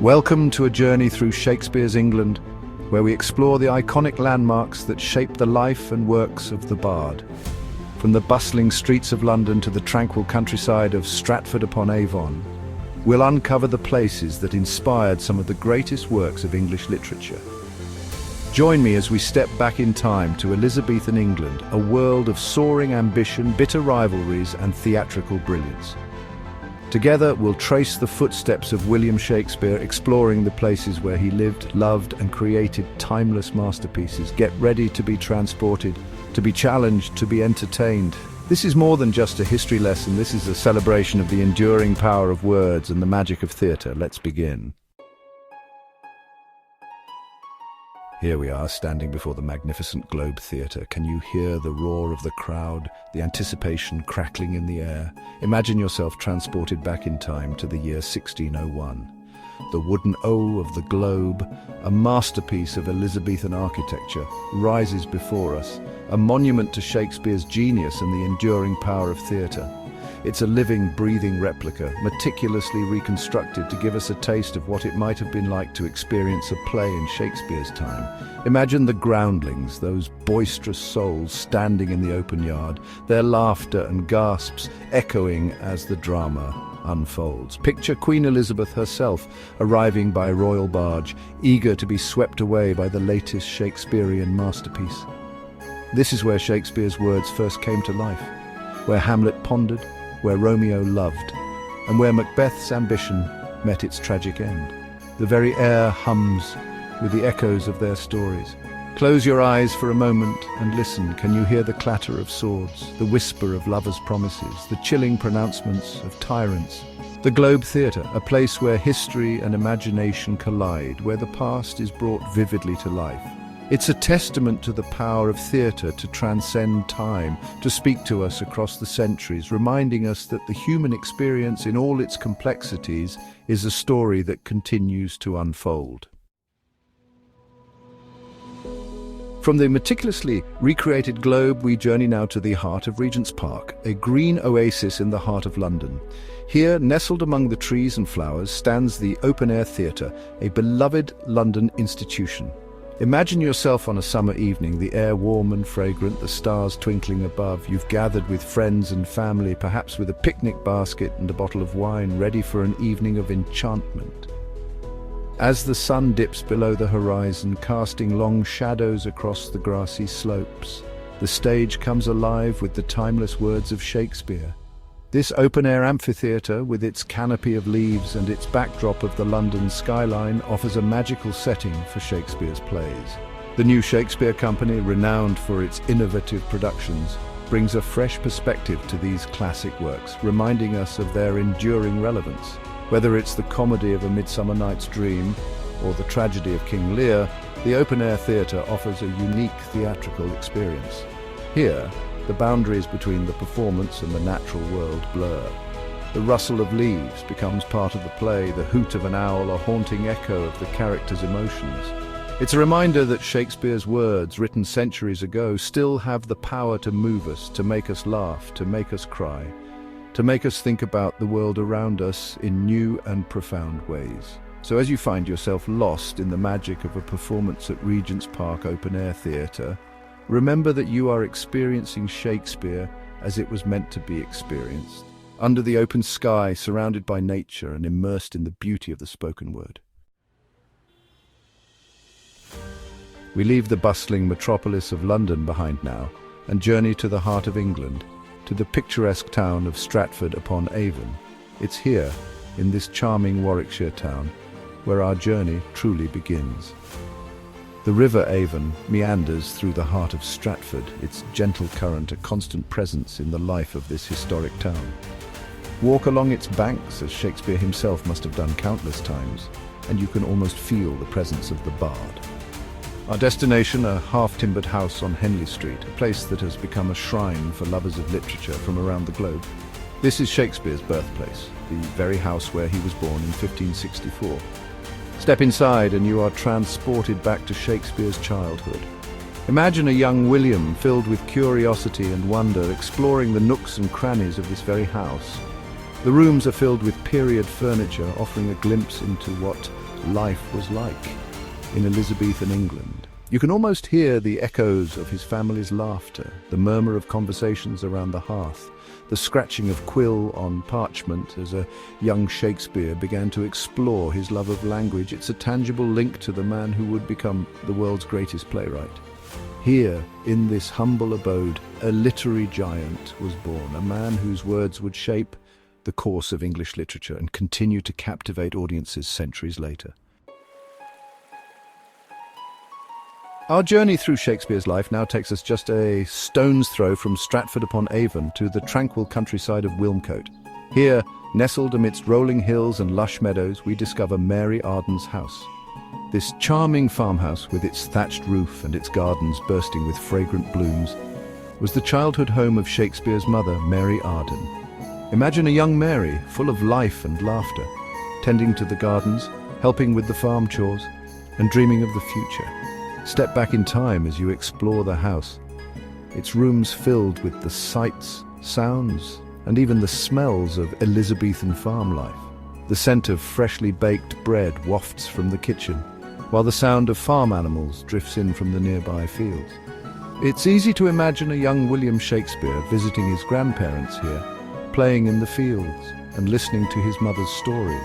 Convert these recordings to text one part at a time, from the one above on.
Welcome to a journey through Shakespeare's England, where we explore the iconic landmarks that shape the life and works of the bard. From the bustling streets of London to the tranquil countryside of Stratford-upon-Avon, we'll uncover the places that inspired some of the greatest works of English literature. Join me as we step back in time to Elizabethan England, a world of soaring ambition, bitter rivalries, and theatrical brilliance. Together, we'll trace the footsteps of William Shakespeare, exploring the places where he lived, loved, and created timeless masterpieces. Get ready to be transported, to be challenged, to be entertained. This is more than just a history lesson. This is a celebration of the enduring power of words and the magic of theatre. Let's begin. Here we are, standing before the magnificent Globe Theatre. Can you hear the roar of the crowd, the anticipation crackling in the air? Imagine yourself transported back in time to the year 1601. The wooden O of the Globe, a masterpiece of Elizabethan architecture, rises before us, a monument to Shakespeare's genius and the enduring power of theatre. It's a living, breathing replica, meticulously reconstructed to give us a taste of what it might have been like to experience a play in Shakespeare's time. Imagine the groundlings, those boisterous souls standing in the open yard, their laughter and gasps echoing as the drama unfolds. Picture Queen Elizabeth herself arriving by royal barge, eager to be swept away by the latest Shakespearean masterpiece. This is where Shakespeare's words first came to life, where Hamlet pondered, where Romeo loved, and where Macbeth's ambition met its tragic end. The very air hums with the echoes of their stories. Close your eyes for a moment and listen. Can you hear the clatter of swords, the whisper of lovers' promises, the chilling pronouncements of tyrants? The Globe Theatre, a place where history and imagination collide, where the past is brought vividly to life. It's a testament to the power of theatre to transcend time, to speak to us across the centuries, reminding us that the human experience in all its complexities is a story that continues to unfold. From the meticulously recreated Globe, we journey now to the heart of Regent's Park, a green oasis in the heart of London. Here, nestled among the trees and flowers, stands the open-air theatre, a beloved London institution. Imagine yourself on a summer evening, the air warm and fragrant, the stars twinkling above. You've gathered with friends and family, perhaps with a picnic basket and a bottle of wine, ready for an evening of enchantment. As the sun dips below the horizon, casting long shadows across the grassy slopes, the stage comes alive with the timeless words of Shakespeare. This open-air amphitheatre, with its canopy of leaves and its backdrop of the London skyline, offers a magical setting for Shakespeare's plays. The new Shakespeare Company, renowned for its innovative productions, brings a fresh perspective to these classic works, reminding us of their enduring relevance. Whether it's the comedy of A Midsummer Night's Dream or the tragedy of King Lear, the open-air theatre offers a unique theatrical experience. Here, the boundaries between the performance and the natural world blur. The rustle of leaves becomes part of the play, the hoot of an owl a haunting echo of the character's emotions. It's a reminder that Shakespeare's words, written centuries ago, still have the power to move us, to make us laugh, to make us cry, to make us think about the world around us in new and profound ways. So as you find yourself lost in the magic of a performance at Regent's Park Open-Air Theatre, remember that you are experiencing Shakespeare as it was meant to be experienced, under the open sky, surrounded by nature and immersed in the beauty of the spoken word. We leave the bustling metropolis of London behind now and journey to the heart of England, to the picturesque town of Stratford-upon-Avon. It's here, in this charming Warwickshire town, where our journey truly begins. The River Avon meanders through the heart of Stratford, its gentle current a constant presence in the life of this historic town. Walk along its banks, as Shakespeare himself must have done countless times, and you can almost feel the presence of the bard. Our destination, a half-timbered house on Henley Street, a place that has become a shrine for lovers of literature from around the globe. This is Shakespeare's birthplace, the very house where he was born in 1564. Step inside and you are transported back to Shakespeare's childhood. Imagine a young William filled with curiosity and wonder, exploring the nooks and crannies of this very house. The rooms are filled with period furniture, offering a glimpse into what life was like in Elizabethan England. You can almost hear the echoes of his family's laughter, the murmur of conversations around the hearth, the scratching of quill on parchment as a young Shakespeare began to explore his love of language. It's a tangible link to the man who would become the world's greatest playwright. Here, in this humble abode, a literary giant was born, a man whose words would shape the course of English literature and continue to captivate audiences centuries later. Our journey through Shakespeare's life now takes us just a stone's throw from Stratford-upon-Avon to the tranquil countryside of Wilmcote. Here, nestled amidst rolling hills and lush meadows, we discover Mary Arden's house. This charming farmhouse, with its thatched roof and its gardens bursting with fragrant blooms, was the childhood home of Shakespeare's mother, Mary Arden. Imagine a young Mary, full of life and laughter, tending to the gardens, helping with the farm chores, and dreaming of the future. Step back in time as you explore the house. Its rooms filled with the sights, sounds, and even the smells of Elizabethan farm life. The scent of freshly baked bread wafts from the kitchen, while the sound of farm animals drifts in from the nearby fields. It's easy to imagine a young William Shakespeare visiting his grandparents here, playing in the fields and listening to his mother's stories.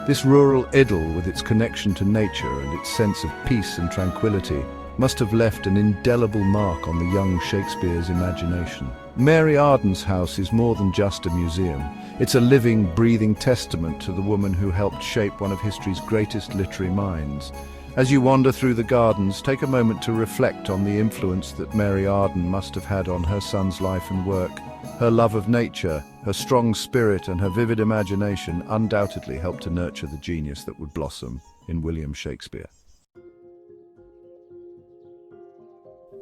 This rural idyll, with its connection to nature and its sense of peace and tranquility, must have left an indelible mark on the young Shakespeare's imagination. Mary Arden's house is more than just a museum. It's a living, breathing testament to the woman who helped shape one of history's greatest literary minds. As you wander through the gardens, take a moment to reflect on the influence that Mary Arden must have had on her son's life and work. Her love of nature, her strong spirit, and her vivid imagination undoubtedly helped to nurture the genius that would blossom in William Shakespeare.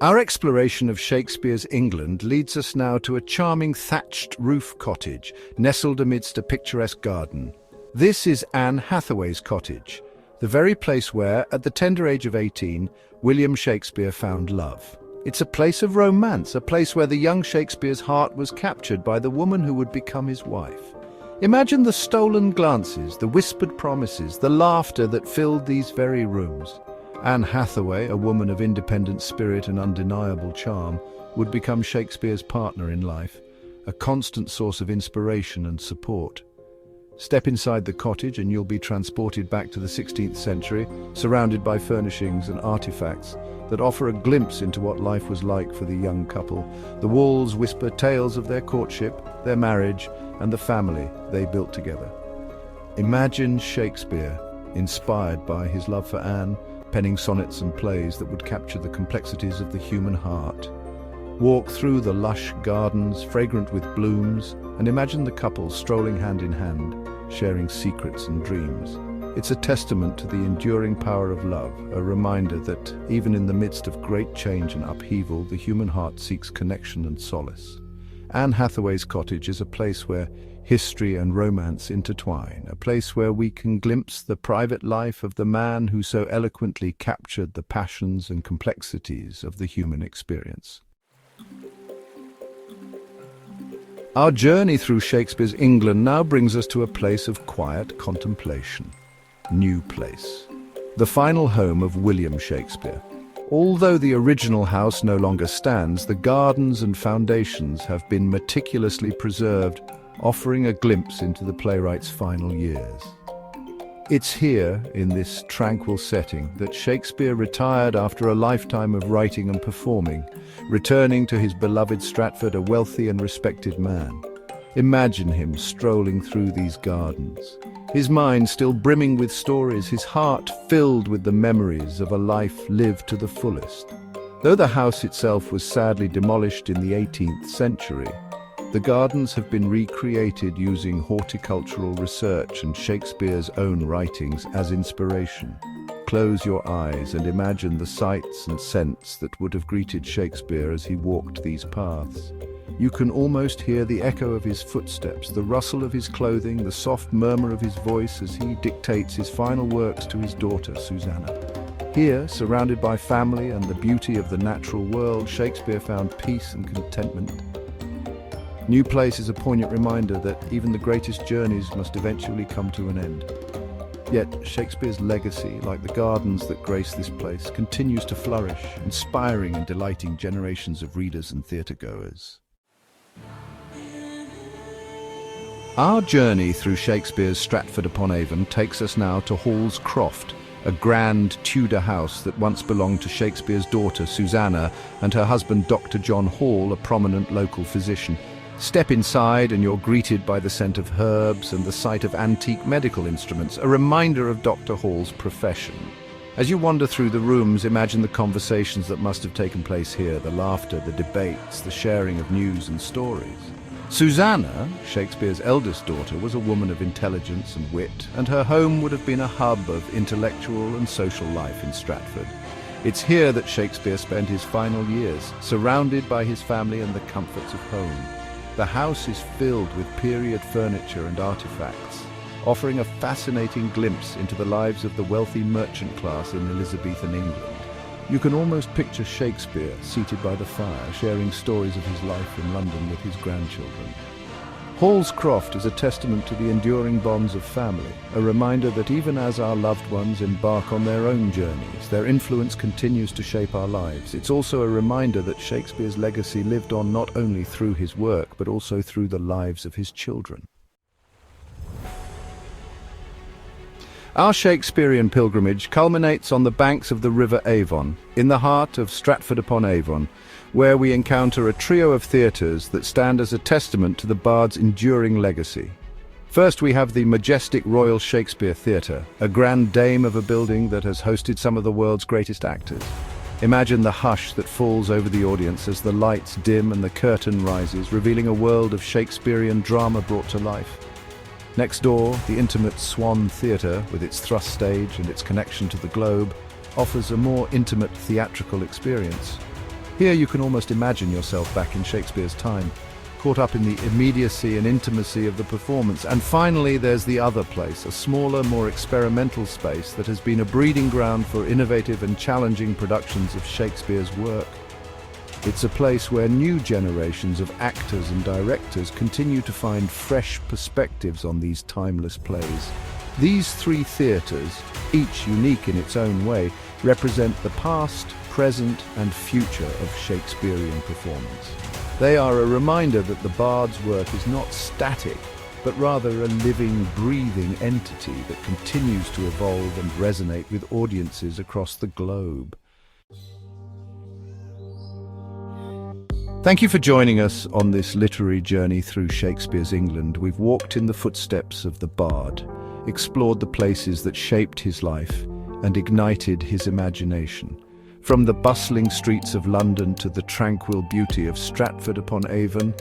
Our exploration of Shakespeare's England leads us now to a charming thatched roof cottage nestled amidst a picturesque garden. This is Anne Hathaway's cottage, the very place where, at the tender age of 18, William Shakespeare found love. It's a place of romance, a place where the young Shakespeare's heart was captured by the woman who would become his wife. Imagine the stolen glances, the whispered promises, the laughter that filled these very rooms. Anne Hathaway, a woman of independent spirit and undeniable charm, would become Shakespeare's partner in life, a constant source of inspiration and support. Step inside the cottage and you'll be transported back to the 16th century, surrounded by furnishings and artifacts that offer a glimpse into what life was like for the young couple. The walls whisper tales of their courtship, their marriage, and the family they built together. Imagine Shakespeare, inspired by his love for Anne, penning sonnets and plays that would capture the complexities of the human heart. Walk through the lush gardens, fragrant with blooms, and imagine the couple strolling hand in hand, sharing secrets and dreams. It's a testament to the enduring power of love, a reminder that even in the midst of great change and upheaval, the human heart seeks connection and solace. Anne Hathaway's cottage is a place where history and romance intertwine, a place where we can glimpse the private life of the man who so eloquently captured the passions and complexities of the human experience. Our journey through Shakespeare's England now brings us to a place of quiet contemplation. New Place, the final home of William Shakespeare. Although the original house no longer stands, the gardens and foundations have been meticulously preserved, offering a glimpse into the playwright's final years. It's here, in this tranquil setting, that Shakespeare retired after a lifetime of writing and performing, returning to his beloved Stratford a wealthy and respected man. Imagine him strolling through these gardens, his mind still brimming with stories, his heart filled with the memories of a life lived to the fullest. Though the house itself was sadly demolished in the 18th century, the gardens have been recreated using horticultural research and Shakespeare's own writings as inspiration. Close your eyes and imagine the sights and scents that would have greeted Shakespeare as he walked these paths. You can almost hear the echo of his footsteps, the rustle of his clothing, the soft murmur of his voice as he dictates his final works to his daughter, Susanna. Here, surrounded by family and the beauty of the natural world, Shakespeare found peace and contentment. New Place is a poignant reminder that even the greatest journeys must eventually come to an end. Yet Shakespeare's legacy, like the gardens that grace this place, continues to flourish, inspiring and delighting generations of readers and theatre-goers. Our journey through Shakespeare's Stratford-upon-Avon takes us now to Hall's Croft, a grand Tudor house that once belonged to Shakespeare's daughter Susanna and her husband Dr. John Hall, a prominent local physician. Step inside and you're greeted by the scent of herbs and the sight of antique medical instruments, a reminder of Dr. Hall's profession. As you wander through the rooms, imagine the conversations that must have taken place here, the laughter, the debates, the sharing of news and stories. Susanna, Shakespeare's eldest daughter, was a woman of intelligence and wit, and her home would have been a hub of intellectual and social life in Stratford. It's here that Shakespeare spent his final years, surrounded by his family and the comforts of home. The house is filled with period furniture and artifacts, offering a fascinating glimpse into the lives of the wealthy merchant class in Elizabethan England. You can almost picture Shakespeare seated by the fire, sharing stories of his life in London with his grandchildren. Hall's Croft is a testament to the enduring bonds of family, a reminder that even as our loved ones embark on their own journeys, their influence continues to shape our lives. It's also a reminder that Shakespeare's legacy lived on not only through his work, but also through the lives of his children. Our Shakespearean pilgrimage culminates on the banks of the River Avon, in the heart of Stratford-upon-Avon, where we encounter a trio of theatres that stand as a testament to the bard's enduring legacy. First, we have the majestic Royal Shakespeare Theatre, a grand dame of a building that has hosted some of the world's greatest actors. Imagine the hush that falls over the audience as the lights dim and the curtain rises, revealing a world of Shakespearean drama brought to life. Next door, the intimate Swan Theatre, with its thrust stage and its connection to the Globe, offers a more intimate theatrical experience. Here you can almost imagine yourself back in Shakespeare's time, caught up in the immediacy and intimacy of the performance. And finally, there's the other place, a smaller, more experimental space that has been a breeding ground for innovative and challenging productions of Shakespeare's work. It's a place where new generations of actors and directors continue to find fresh perspectives on these timeless plays. These three theatres, each unique in its own way, represent the past, present and future of Shakespearean performance. They are a reminder that the bard's work is not static, but rather a living, breathing entity that continues to evolve and resonate with audiences across the globe. Thank you for joining us on this literary journey through Shakespeare's England. We've walked in the footsteps of the bard, explored the places that shaped his life and ignited his imagination. From the bustling streets of London to the tranquil beauty of Stratford-upon-Avon,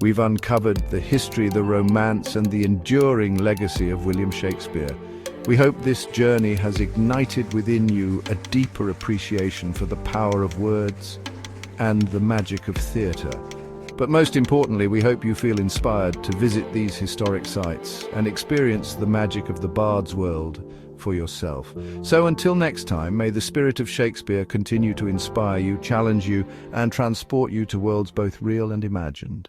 we've uncovered the history, the romance and the enduring legacy of William Shakespeare. We hope this journey has ignited within you a deeper appreciation for the power of words and the magic of theatre. But most importantly, we hope you feel inspired to visit these historic sites and experience the magic of the bard's world for yourself. So until next time, may the spirit of Shakespeare continue to inspire you, challenge you, and transport you to worlds both real and imagined.